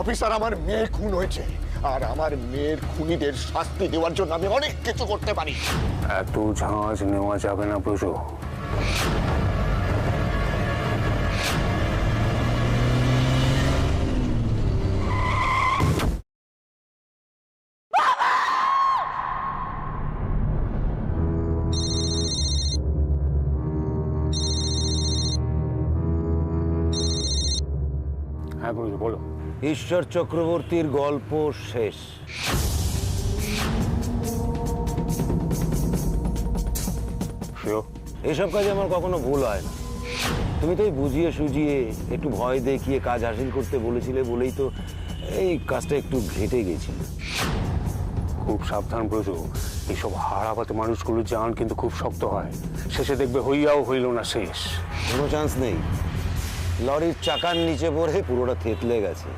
Officer, আমার মেয়ে খুন হয়েছে, আর আমার মেয়ের খুনিদের শাস্তি দেওয়ার জন্য আমি অনেক কিছু করতে পারি। এত ঝাঁজ নেওয়া যাবে না ব্রজু। হ্যাঁ ব্রজু, বলো। ঈশ্বর চক্রবর্তীর গল্প শেষ। এসব কাজে আমার কখনো ভুল হয় না। তুমি তো বুঝিয়ে সুঝিয়ে একটু ভয় দেখিয়ে কাজ হাসিল করতে বলেছিলে বলেই তো এই কাজটা একটু ঘেটে গেছিল। খুব সাবধান ব্রজু, এইসব হারাপাতে মানুষগুলো জান কিন্তু খুব শক্ত হয়। শেষে দেখবে হইয়াও হইল না শেষ। কোনো চান্স নেই। লরির চাকার নিচে পড়ে পুরোটা থেতলে গেছে।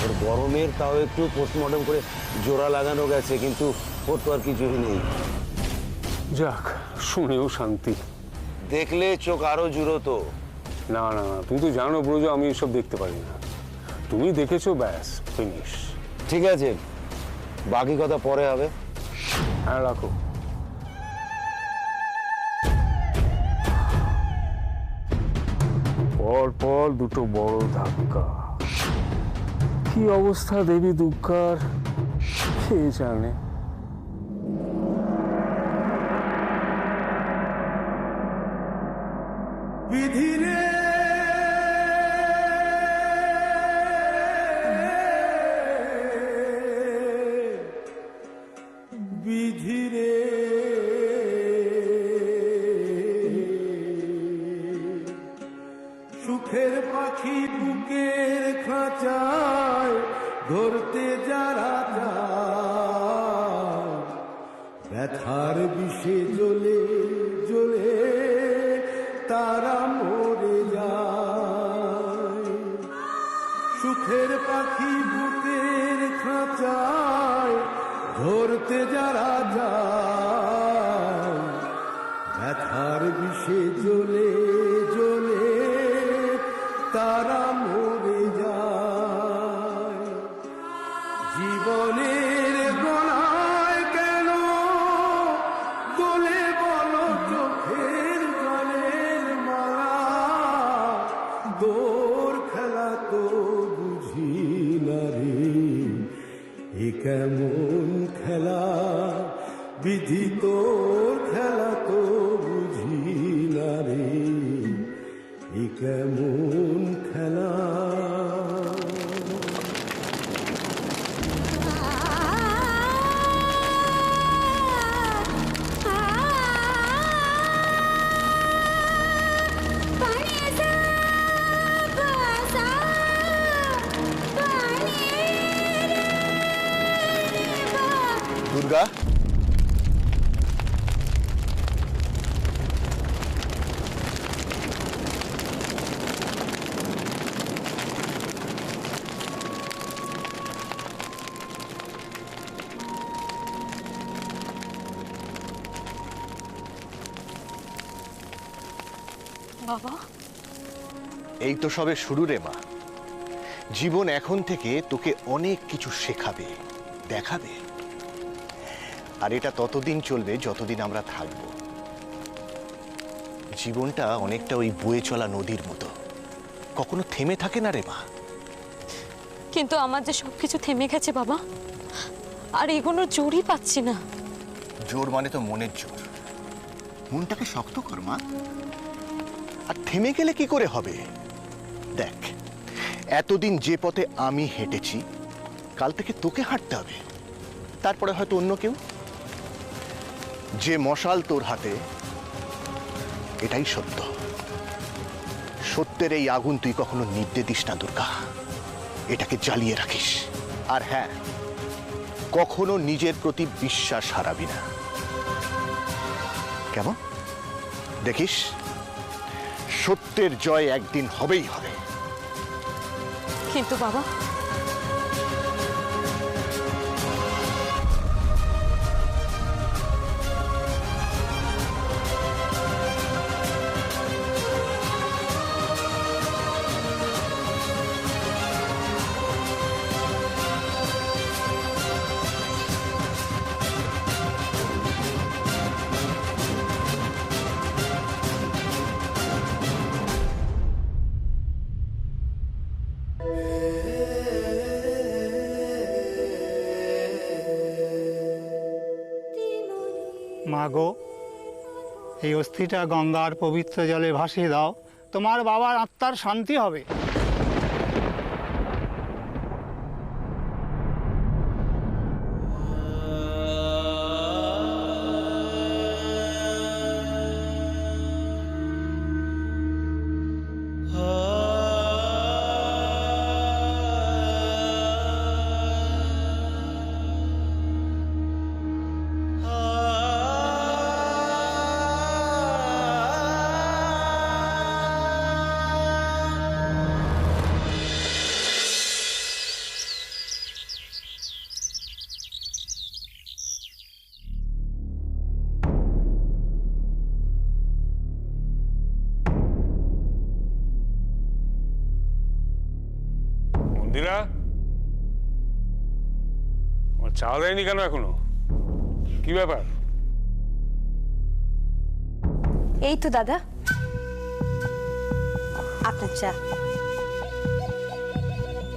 ওর গরমের তাও একটু পোস্টমর্টম করে জোড়া লাগানো গেছে, কিন্তু ওর তো আর কিছুই নেই। যাক, শুনেও শান্তি। দেখলে চোখ আরো জুড়োতো। না না না, তুমি তো জানো ব্রজু আমি এসব দেখতে পারি না। তুমি দেখেছো, ব্যাস ফিনিশ। ঠিক আছে, বাকি কথা পরে হবে। হ্যাঁ, রাখো। পর পর দুটো বড় ধাক্কা। কি অবস্থা দেবী দুর্গার কে জানে। বিধিরে বিধিরে সুখের পাখি বুকের খাঁচায় ধরতে যারা যায়, ব্যথার বিষে জ্বলে জ্বলে তারা মরে যায়। সুখের পাখি বুকের খাঁচায় ধরতে যারা যায়, ব্যথার বিষে জ্বলে জ্বলে তারা মরে যায়। জীবনের গলায় কেন দোলে বলো চোখের জলের মালা, দোর খেলা তো বুঝি না রে, এ কেমন খেলা বিধি তোর খেলা তো বুঝি না রে, এ কেমন খেলা। দুর্গা, বাবা, এই তো সবে শুরু রে মা। জীবন এখন থেকে তোকে অনেক কিছু শেখাবে, দেখাবে। আর এটা ততদিন চলবে যতদিন আমরা থাকব। জীবনটা অনেকটা ওই বয়ে চলা নদীর মতো, কখনো থেমে থাকে না রে মা। কিন্তু আমার যে সবকিছু থেমে গেছে বাবা, আর এগোনোর জোরই পাচ্ছি না। জোর মানে তো মনের জোর। মনটাকে শক্ত কর মা। আর থেমে গেলে কি করে হবে? দেখ, এতদিন যে পথে আমি হেঁটেছি, কাল থেকে তোকে হাঁটতে হবে, তারপরে হয়তো অন্য কেউ। যে মশাল তোর হাতে, এটাই সত্য। সত্যের এই আগুন তুই কখনো নিভতে দিস না দুর্গা, এটাকে জ্বালিয়ে রাখিস। আর হ্যাঁ, কখনো নিজের প্রতি বিশ্বাস হারাবি না, কেমন? দেখিস, সত্যের জয় একদিন হবেই হবে। কিন্তু বাবা, মা গো, এই অস্থিটা গঙ্গার পবিত্র জলে ভাসিয়ে দাও, তোমার বাবার আত্মার শান্তি হবে। মন্দিরা, আমার চা দেয়নি কেন এখনো? কি ব্যাপার? এই তো দাদা, আপনার চা।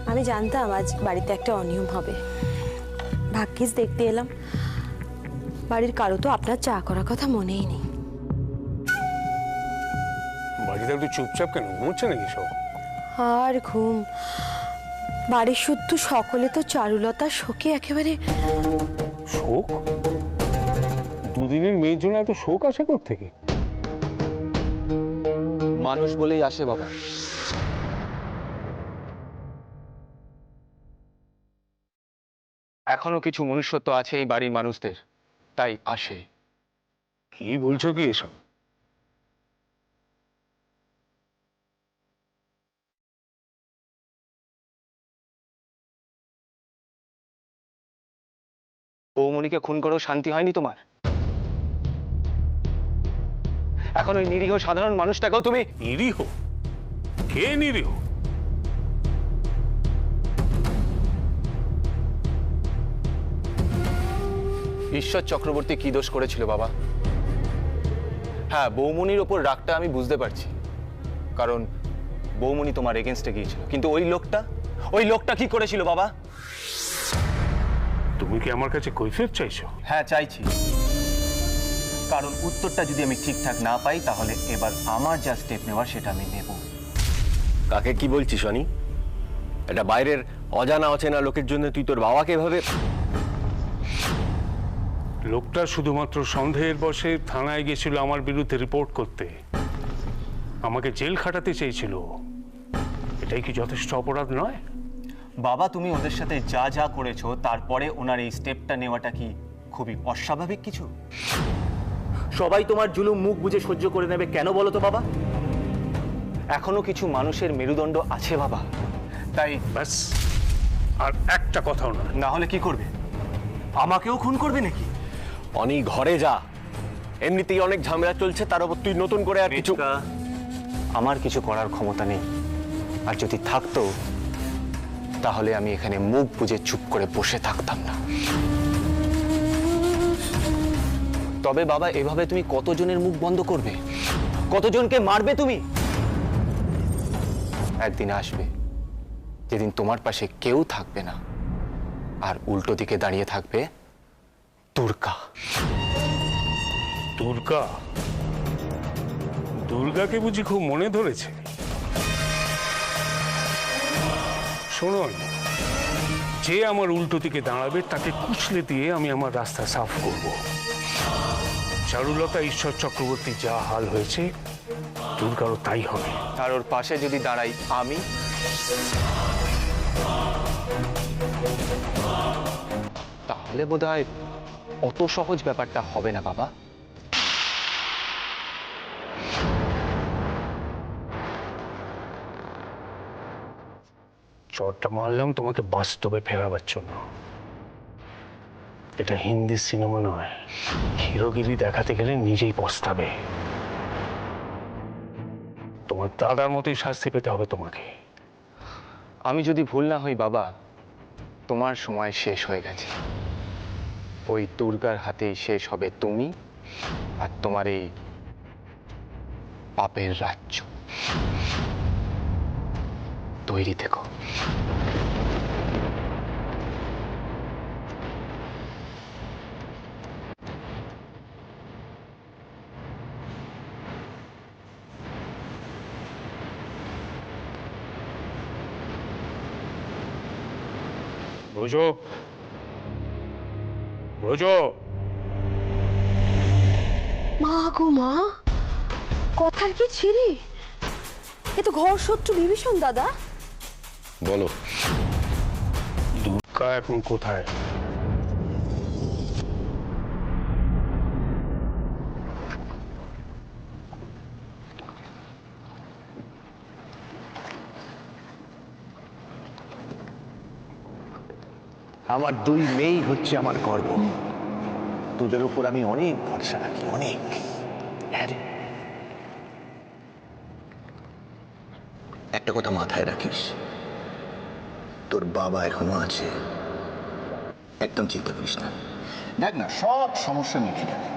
আমি জানতাম আজ বাড়িতে একটা অনিয়ম হবে, ভাগ্যিস দেখতে এলাম। বাড়ির কারো তো আপনার চা করার কথা মনেই নেই। বাড়িতে একটু চুপচাপ কেন, ঘুমোচ্ছে নাকি সব? আর ঘুম, বাড়ির শুদ্ধ সকলে তো চারুলতার শোকে একেবারে। শোক? দুদিনের মেয়ের জন্য এত শোক আসে কোত্থেকে? মানুষ বলেই আসে বাবা। এখনো কিছু মনুষ্যত্ব আছে এই বাড়ির মানুষদের, তাই আসে। কি বলছো কি এসব? বৌমণিকে খুন করেও শান্তি হয়নি তোমার? এখন ওই নিরীহ সাধারণ মানুষটাকেও তুমি... নিরীহ? কে নিরীহ? ঈশ্বর চক্রবর্তী কি দোষ করেছিল বাবা? হ্যাঁ, বৌমণির ওপর রাগটা আমি বুঝতে পারছি, কারণ বৌমণি তোমার এগেনস্টে গিয়েছিল, কিন্তু ওই লোকটা কি করেছিল বাবা? তুমি কি আমার কাছে কৈফিয়ত চাইছো? হ্যাঁ, চাইছি, কারণ উত্তরটা যদি আমি ঠিকঠাক না পাই তাহলে এবার আমার যা স্টেপ নেওয়ার সেটা আমি নেব। কাকে কি বলছিস অনি? এটা বাইরের অজানা অচেনা লোকের জন্য তুই তোর বাবাকে এভাবে... লোকটা শুধুমাত্র সন্দেহের বশে থানায় গেছিল আমার বিরুদ্ধে রিপোর্ট করতে, আমাকে জেল খাটাতে চেয়েছিল। এটাই কি যথেষ্ট অপরাধ নয়? বাবা, তুমি ওদের সাথে যা যা করেছো তারপরে ওনার এই স্টেপটা নেওয়াটা কি খুবই অস্বাভাবিক কিছু? সবাই তোমার জুলুম মুখ বুজে সহ্য করে নেবে কেন বলো তো বাবা? এখনো কিছু মানুষের মেরুদণ্ড আছে বাবা, তাই... ব্যাস, আর একটা কথাও না। না হলে কি করবে? আমাকেও খুন করবে নাকি? অনি ঘরে যা, এমনিতেই অনেক ঝামেলা চলছে, তার উপর তুই নতুন করে আর কিছু... আমার কিছু করার ক্ষমতা নেই, আর যদি থাকতো তাহলে আমি এখানে মুখ বুজে চুপ করে বসে থাকতাম না। তবে বাবা, এভাবে তুমি কতজনের মুখ বন্ধ করবে? কতজনকে মারবে তুমি? একদিন আসবে যেদিন তোমার পাশে কেউ থাকবে না, আর উল্টো দিকে দাঁড়িয়ে থাকবে দুর্গা। দুর্গা? দুর্গাকে বুঝি খুব মনে ধরেছে? শুনুন, যে আমার উল্টো দিকে দাঁড়াবে তাকে কুচলে দিয়ে আমি আমার রাস্তা সাফ করব। চারুলতা ঈশ্বর চক্রবর্তী যা হাল হয়েছে, দুর্গারও তাই হবে। আর ওর পাশে যদি দাঁড়াই আমি, তাহলে বোধহয় অত সহজ ব্যাপারটা হবে না বাবা। চটটা মারলাম তোমাকে বাস্তবে ফেরাবার জন্য। এটা হিন্দি সিনেমা নয়, হিরোগিরি দেখাতে গেলে নিজেই পস্তাবে। তোমার দাদার মতোই শাস্তি পেতে হবে তোমাকে। আমি যদি ভুল না হই বাবা, তোমার সময় শেষ হয়ে গেছে। ওই দুর্গার হাতেই শেষ হবে তুমি আর তোমার এই পাপের রাজ্য। তৈরি থেকো। বোঝো বোঝো। মা গো মা, কথার কি ছিরি? এ তো ঘর শত্রু বিভীষণ দাদা। বলো। দুর্গা এখন কোথায়? আমার দুই মেয়েই হচ্ছে আমার গর্ব। তোদের উপর আমি অনেক ভরসা রাখি, অনেক। হ্যাঁ রে। একটা কথা মাথায় রাখিস, তোর বাবা এখনো আছে, একদম চিন্তা করিস না। দেখ না, সব সমস্যা মিটে যাবে।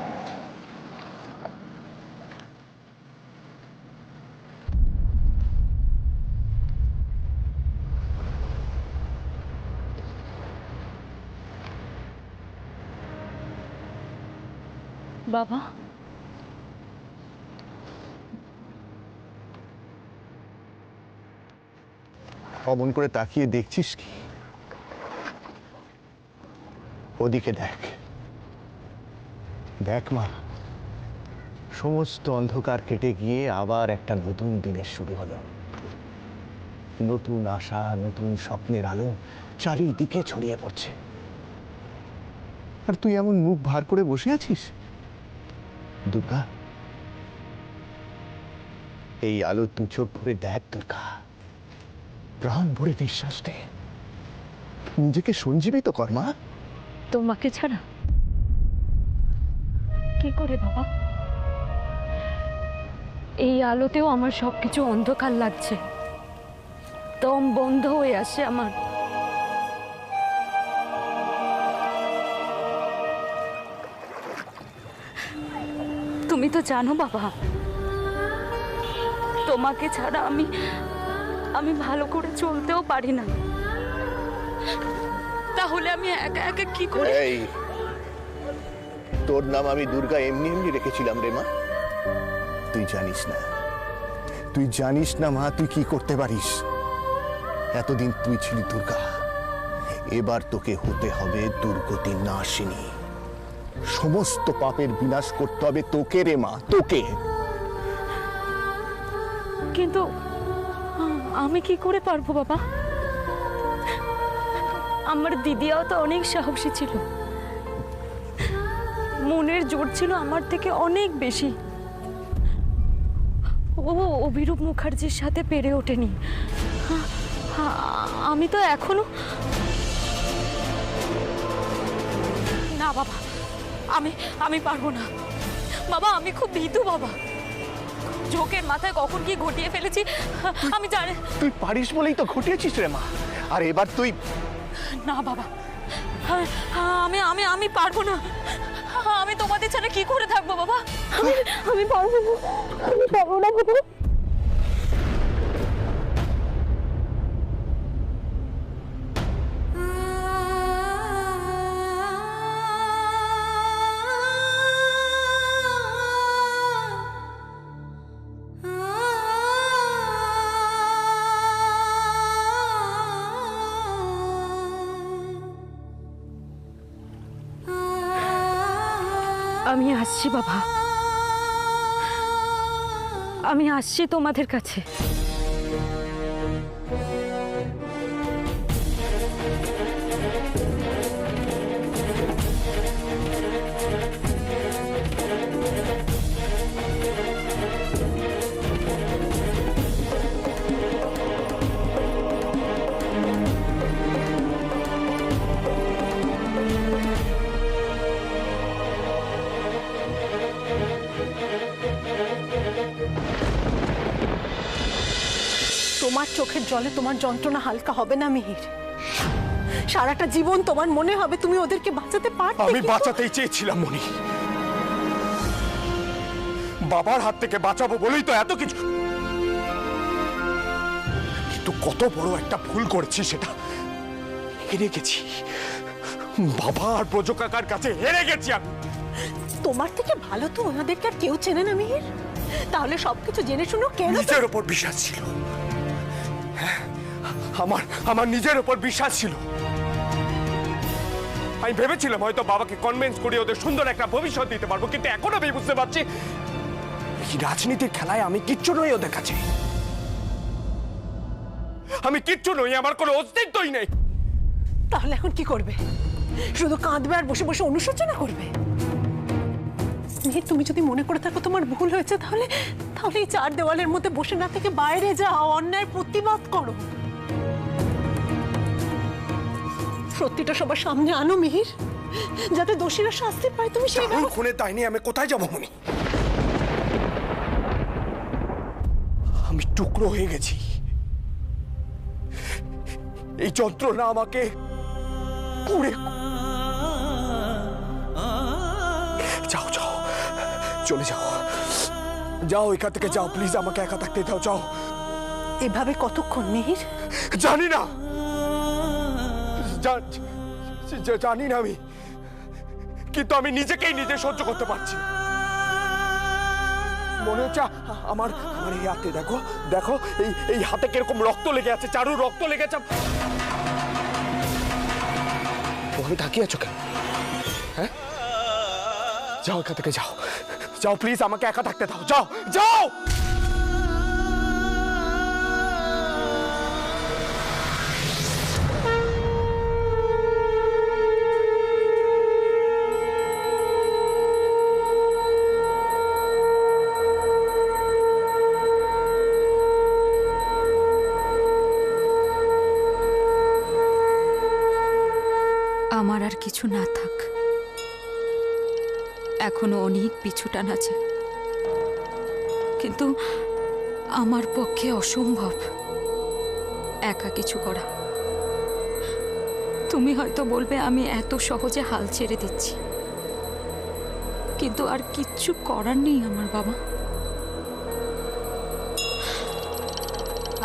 বাবা, অমন করে তাকিয়ে দেখছিস কি? ওদিকে দেখ, দেখ মা, সমস্ত অন্ধকার কেটে গিয়ে আবার একটা নতুন দিনের শুরু হলো। নতুন আশা, নতুন স্বপ্নের আলো চারিদিকে ছড়িয়ে পড়ছে। আর তুই এমন মুখ ভার করে বসে আছিস? দুর্গা, এই আলো তুই চোখ ভরে দেখ দুর্গা, প্রাণ ভরে নিঃশ্বাস দে, নিজেকে সঞ্জীবিত কর মা। তোমাকে ছাড়া কি করে বাবা? এই আলোতেও আমার সবকিছু অন্ধকার লাগছে, দম বন্ধ হয়ে আসে আমার। তুমি তো জানো বাবা, তোমাকে ছাড়া আমি ভালো করে চলতেও পারি না। তাহলে আমি একা একা কি করে? এই, তোর নাম আমি দুর্গা এমনি এমনি রেখেছিলাম রে মা। তুই জানিস না, তুই জানিস না মা, তুই কি করতে পারিস। এতদিন তুই ছিলি দুর্গা, এবার তোকে হতে হবে দুর্গতি নাশিনী। সমস্ত পাপের বিনাশ করতে হবে তোকে রে মা, তোকে। কিন্তু আমি কি করে পারবো বাবা? আমার দিদিও তো অনেক সাহসী ছিল, মনের জোর ছিল আমার থেকে অনেক বেশি। ও অভিরূপ মুখার্জির সাথে পেরে ওঠেনি। আমি তো এখনো না বাবা, আমি পারবো না বাবা। আমি খুব ভীতু বাবা, ঝোঁকের মাথায় কখন কি ঘটিয়ে ফেলেছি আমি জানি। তুই পারিস বলেই তো ঘটিয়েছিস রে মা, আর এবার তুই। না বাবা, আমি পারবো না। আমি তোমাদের ছাড়া কি করে থাকবো বাবা? আমি পারবো না, আমি পারবো না বাবা। আমি আসছি বাবা, আমি আসছি তোমাদের কাছে। তোমার চোখের জলে তোমার যন্ত্রণা হালকা হবে না মিহির। সারাটা জীবন তোমার মনে হবে তুমি ওদেরকে বাঁচাতে পারতে। আমি বাঁচাতেই চেয়েছিলাম মনি, বাবার হাত থেকে বাঁচাবো বলেই তো এত কিছু। কিন্তু কত বড় একটা ভুল করেছি, সেটা হেরে গেছি। বাবা আর ব্রজ কাকার কাছে হেরে গেছি আমি। তোমার থেকে ভালো তো ওনাদেরকে আর কেউ চেনে না মিহির। তাহলে সবকিছু জেনে শুনো কেন? নিজের উপর বিশ্বাস ছিল, আমার নিজের উপর বিশ্বাস ছিল। আমি ভেবেছিলাম হয়তো বাবাকে কনভিন্স করে ওদের সুন্দর একটা ভবিষ্যৎ দিতে পারবো, কিন্তু এখন আমি বুঝতে পারছি এই রাজনীতির খেলায় আমি কিচ্ছু নই ওদের কাছে। আমি কিচ্ছু নই, আমার কোনো অস্তিত্বই নেই। তাহলে এখন কি করবে? শুধু কাঁদবে আর বসে বসে অনুশোচনা করবে? তুমি যদি মনে করে থাকো তোমার ভুল হয়েছে, তাহলে তাহলে এই চার দেওয়ালের মধ্যে বসে না থেকে বাইরে যাও, অন্যায়ের প্রতিবাদ করো, সত্যিটা সবার সামনে আনো মিহির, যাতে দোষীরা শাস্তি পায়। তুমি সেই খুনে তাই নিয়ে আমি কোথায় যাবো মনি? আমি টুকরো হয়ে গেছি। এই যন্ত্রণা আমাকে পুড়ে। যাও যাও, চলে যাও, যাও এখান থেকে যাও, প্লিজ আমাকে একা থাকতে দাও, যাও। এভাবে কতক্ষণ মিহির? জানি না, জানি না আমি, কিন্তু আমি নিজেকেই নিজে সহ্য করতে পারছি না। মনে হচ্ছে আমার আমার এই হাতে দেখো, দেখো এই হাতে কিরকম রক্ত লেগে আছে, চারু রক্ত লেগেছে। ওখানে তাকিয়ে আছো কেন? হ্যাঁ, যাও এখান থেকে যাও, যাও প্লিজ, আমাকে একা থাকতে দাও, যাও যাও। আমার আর কিছু না থাক, এখনো অনেক পিছু টান আছে, কিন্তু আমার পক্ষে অসম্ভব একা কিছু করা। তুমি হয়তো বলবে আমি এত সহজে হাল ছেড়ে দিচ্ছি, কিন্তু আর কিচ্ছু করার নেই আমার বাবা।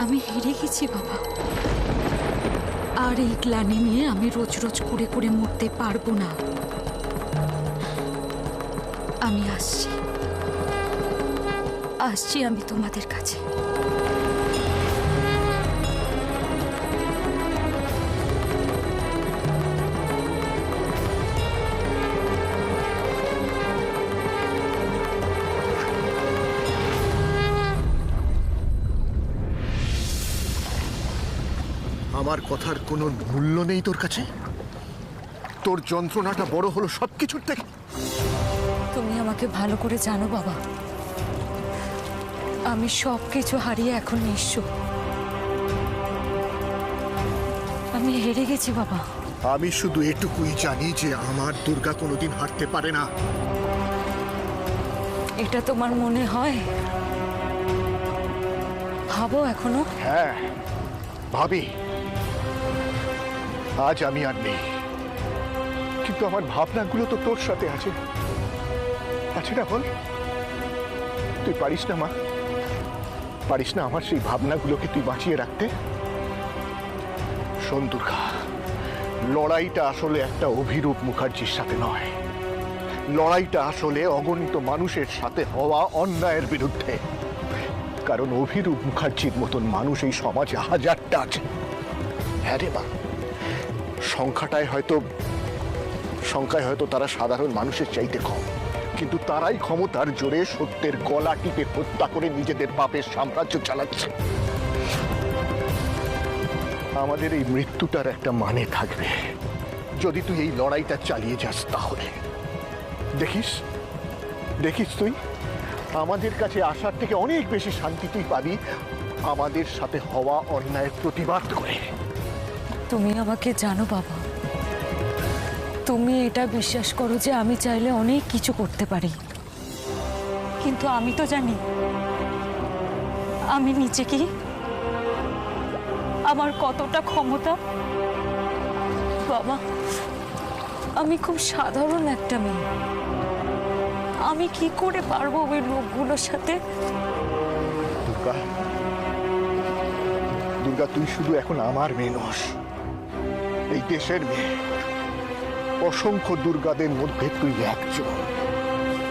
আমি হেরে গেছি বাবা, আর এই গ্লানি নিয়ে আমি রোজ রোজ করে করে মরতে পারবো না। আমি আসছি, আসছি আমি তোমাদের কাছে। আমার কথার কোনো মূল্য নেই তোর কাছে? তোর যন্ত্রণাটা বড় হলো সবকিছুর থেকে। তুমি আমাকে ভালো করে জানো বাবা, আমি সবকিছু হারিয়ে এখন নিঃস্ব। আমি হেরে গেছি বাবা। আমি শুধু এটুকুই জানি যে আমার দুর্গা কোনোদিন হারতে পারে না। এটা তোমার মনে হয়? ভাবো এখনো? হ্যাঁ ভাবি, আজ আমি আর নেই, কিন্তু আমার ভাবনাগুলো তো তোর সাথে আছে, আছে না? বল, তুই পারিস না মা? পারিস না আমার সেই ভাবনাগুলোকে তুই বাঁচিয়ে রাখতে? শোন দুর্গা, লড়াইটা আসলে একটা অভিরূপ মুখার্জির সাথে নয়, লড়াইটা আসলে অগণিত মানুষের সাথে হওয়া অন্যায়ের বিরুদ্ধে। কারণ অভিরূপ মুখার্জির মতন মানুষ এই সমাজে হাজারটা আছে। হ্যাঁ রে মা, সংখ্যায় হয়তো তারা সাধারণ মানুষের চাইতে কম, কিন্তু তারাই ক্ষমতার জোরে সত্যের গলা টিপে হত্যা করে নিজেদের পাপের সাম্রাজ্য চালাচ্ছে। আমাদের এই মৃত্যুটার একটা মানে থাকবে যদি তুই এই লড়াইটা চালিয়ে যাস। তাহলে দেখিস তুই আমাদের কাছে আসার থেকে অনেক বেশি শান্তি তুই পাবি আমাদের সাথে হওয়া অন্যায়ের প্রতিবাদ করে। তুমি আমাকে জানো বাবা, তুমি এটা বিশ্বাস করো যে আমি চাইলে অনেক কিছু করতে পারি, কিন্তু আমি তো জানি আমি নিচে কি, আমার কতটা ক্ষমতা। বাবা, আমি খুব সাধারণ একটা মেয়ে, আমি কি করে পারবো ওই লোকগুলোর সাথে? দুর্গা, তুই শুধু এখন আমার মেয়ে নস, এই দেশের মেয়ে। অসংখ্য দুর্গাদের মধ্যে তুই একজন।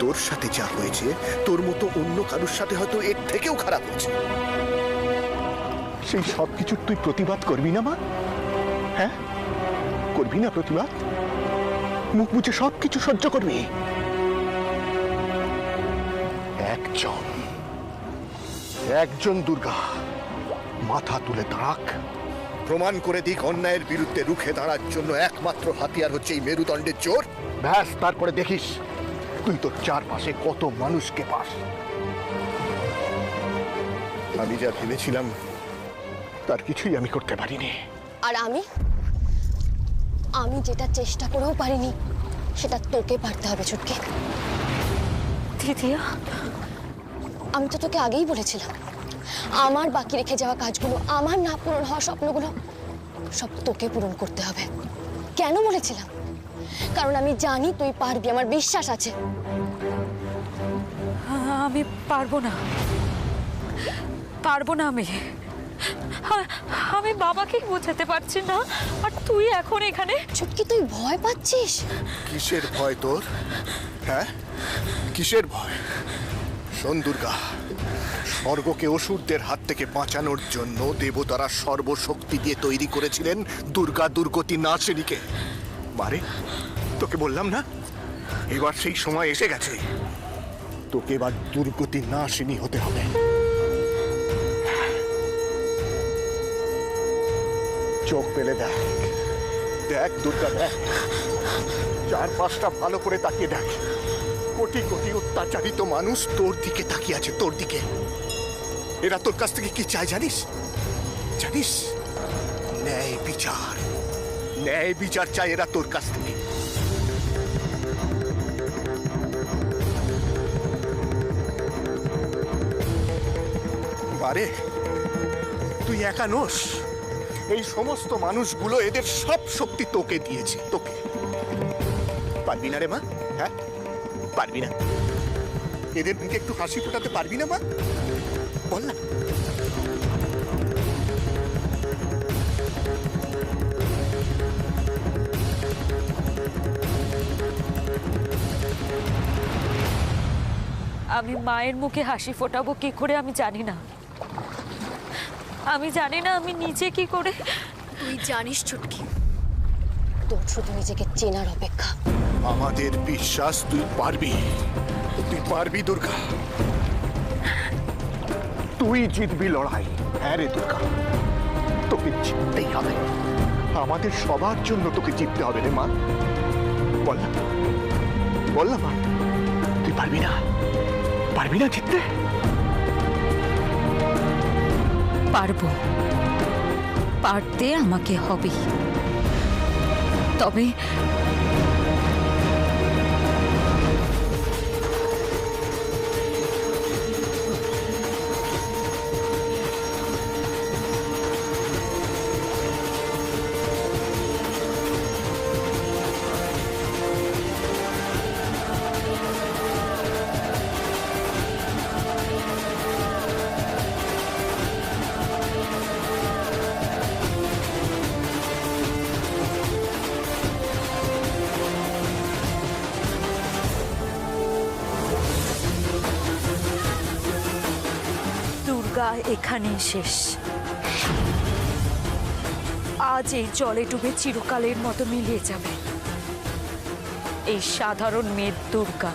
তোর সাথে যা হয়েছে তোর মতো অন্য কারোর সাথে হয়তো এর থেকেও খারাপ হয়েছে। সেই সব কিছুর তুই প্রতিবাদ করবি না মা? হ্যাঁ, করবি না প্রতিবাদ? মুখ বুঝে সবকিছু সহ্য করবি? একজন দুর্গা মাথা তুলে দাঁড়াক, প্রমাণ করে দিক অন্যায়ের বিরুদ্ধে রুখে দাঁড়ার জন্য একমাত্র হাতিয়ার হচ্ছে এই মেরুদণ্ডের জোর। ব্যাস, তারপরে দেখিস তুই তোর চারপাশে কত মানুষকে পাস। আমি যা ভেবেছিলাম তার কিছুই আমি করতে পারিনি। আর আমি যেটা চেষ্টা করেও পারিনি সেটা তোকে পারতে হবে ছুটকি। দিদিয়া, আমি তো তোকে আগেই বলেছিলাম আমার বাকি রেখে যাওয়া কাজগুলো, আমার না পূরণ হওয়া স্বপ্নগুলো সব তোকে পূরণ করতে হবে। কেন বলেছিলাম? কারণ আমি জানি তুই পারবি, আমার বিশ্বাস আছে। আমি পারবো না, আমি বাবাকে বোঝাতে পারছি না, আর তুই এখন এখানে। ছুটকি, তুই ভয় পাচ্ছিস? কিসের ভয় তোর? হ্যাঁ, কিসের ভয়? শোন দুর্গা, স্বর্গকে অসুরদের হাত থেকে বাঁচানোর জন্য দেবতারা সর্বশক্তি দিয়ে তৈরি করেছিলেন দুর্গা দুর্গতি নাশিনীকে। বারে, তোকে বললাম না, এবার সেই সময় এসে গেছে। তোকে এবার দুর্গতি নাশিনী হতে হবে। চোখ পেলে দেখ, দেখ দুর্গা, দেখ চারপাশটা ভালো করে তাকিয়ে দেখ। কোটি কোটি অত্যাচারিত মানুষ তোর দিকে তাকিয়ে আছে, তোর দিকে। এরা তোর কাছ থেকে কি চায় জানিস? জানিস? ন্যায় বিচার, ন্যায় বিচার চায় এরা তোর কাছ থেকে। বারে, তুই একা নোস, এই সমস্ত মানুষগুলো এদের সব শক্তি তোকে দিয়েছে। তোকে পারবি না রে মা? হ্যাঁ, পারবি না? এদের মুখে একটু হাসি ফোটাতে পারবি না মা? বল না। আমি মায়ের মুখে হাসি ফোটাবো কি করে আমি জানি না। আমি জানি না আমি নিজে কি করে। তুই জানিস ছুটকি, তোর শুধু নিজেকে চেনার অপেক্ষা। আমাদের বিশ্বাস তুই পারবি, তুই পারবি দুর্গা। তুই জিতবি লড়াই। হ্যাঁ রে দুর্গা, তোকে জিততেই হবে। আমাদের সবার জন্য তোকে জিততে হবে রে মা। বল না, বল না মা, তুই পারবি না? পারবি না জিততে? পারবো, পারতে আমাকে হবে। তবে দুর্গা এখানেই শেষ। আজ এই জলে ডুবে চিরকালের মতো মিলিয়ে যাবে এই সাধারণ মেয়ের দুর্গা।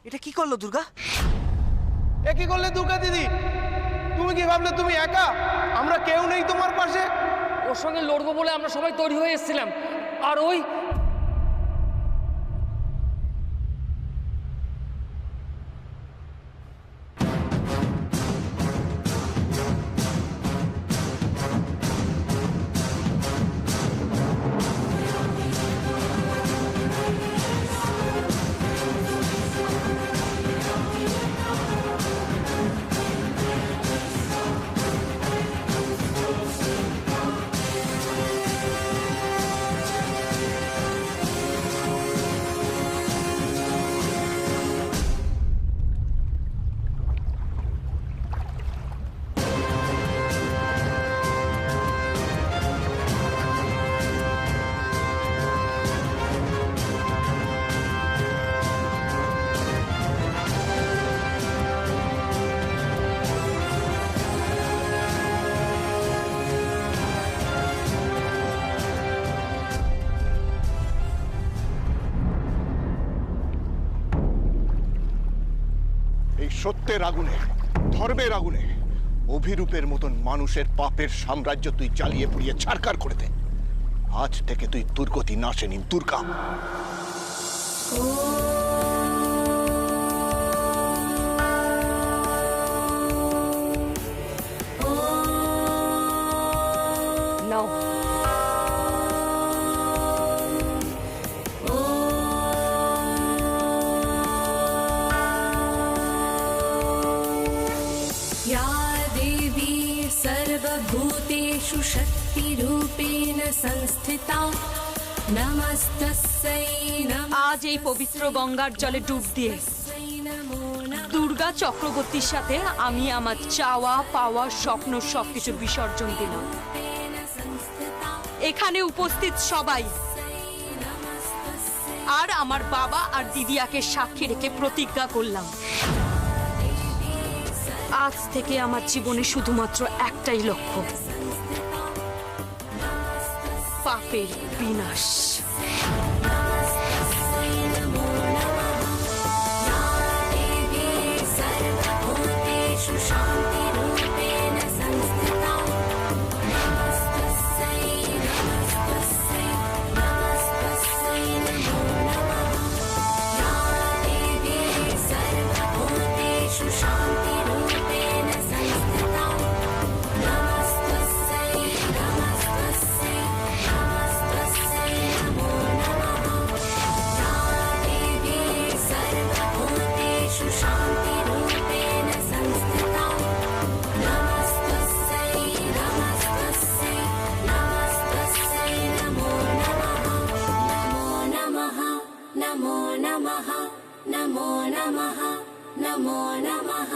এটা কি করলো দুর্গা? এ কি করলে দুর্গা দিদি? তুমি কি ভাবলে তুমি একা? আমরা কেউ নেই তোমার পাশে? ওর সঙ্গে লড়বো বলে আমরা সবাই তৈরি হয়ে এসেছিলাম, আর ওই সত্যের আগুনে, ধর্মের আগুনে অভিরূপের মতন মানুষের পাপের সাম্রাজ্য তুই জ্বালিয়ে পুড়িয়ে ছারখার করে দে। আজ থেকে তুই দুর্গতি নাশেনি দুর্গা। নাও। सर्वभूतेषु शक्तिरूपेण संस्थिता नमस्तस्यै नमः। আজ এই পবিত্র গঙ্গার জলে ডুব দিয়ে দুর্গা চক্রবর্তীর সাথে আমি আমার চাওয়া পাওয়া স্বপ্ন সবকিছু বিসর্জন দিলাম। এখানে উপস্থিত সবাই আর আমার বাবা আর দিদিয়াকে সাক্ষী রেখে প্রতিজ্ঞা করলাম, আজ থেকে আমার জীবনে শুধুমাত্র একটাই লক্ষ্য, পাপের বিনাশ। नमो नमः नमो नमः नमो नमः।